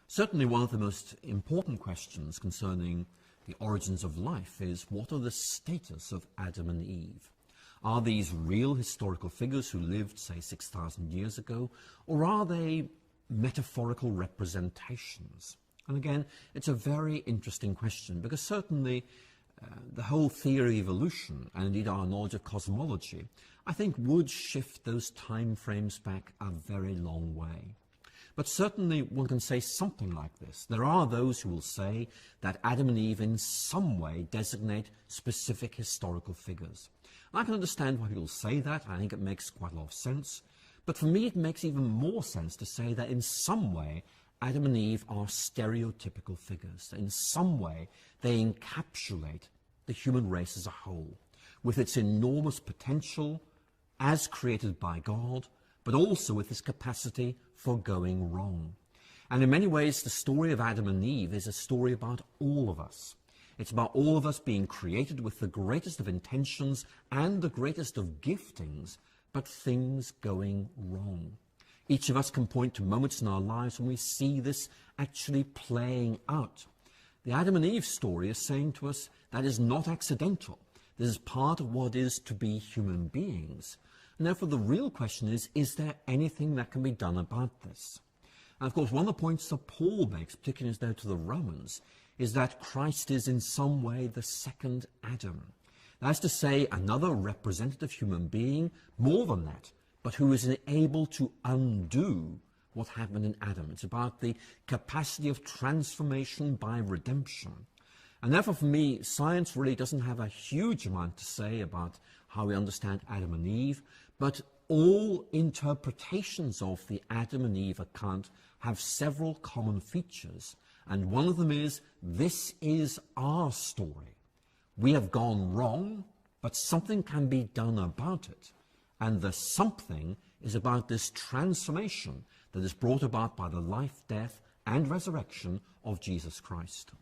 Certainly one of the most important questions concerning the origins of life is, what are the status of Adam and Eve? Are these real historical figures who lived, say, 6,000 years ago, or are they metaphorical representations? And again, it's a very interesting question, because certainly the whole theory of evolution, and indeed our knowledge of cosmology, I think would shift those time frames back a very long way. But certainly one can say something like this. There are those who will say that Adam and Eve in some way designate specific historical figures. And I can understand why people say that. I think it makes quite a lot of sense. But for me it makes even more sense to say that in some way Adam and Eve are stereotypical figures. In some way they encapsulate the human race as a whole, with its enormous potential as created by God, but also with its capacity for going wrong. And in many ways, the story of Adam and Eve is a story about all of us. It's about all of us being created with the greatest of intentions and the greatest of giftings, but things going wrong. Each of us can point to moments in our lives when we see this actually playing out. The Adam and Eve story is saying to us that is not accidental. This is part of what it is to be human beings. And therefore the real question is there anything that can be done about this? And of course one of the points that Paul makes, particularly as though to the Romans, is that Christ is in some way the second Adam. That is to say, another representative human being, more than that, but who is able to undo what happened in Adam. It's about the capacity of transformation by redemption. And therefore for me, science really doesn't have a huge amount to say about how we understand Adam and Eve, but all interpretations of the Adam and Eve account have several common features. And one of them is, this is our story. We have gone wrong, but something can be done about it. And the something is about this transformation that is brought about by the life, death, and resurrection of Jesus Christ.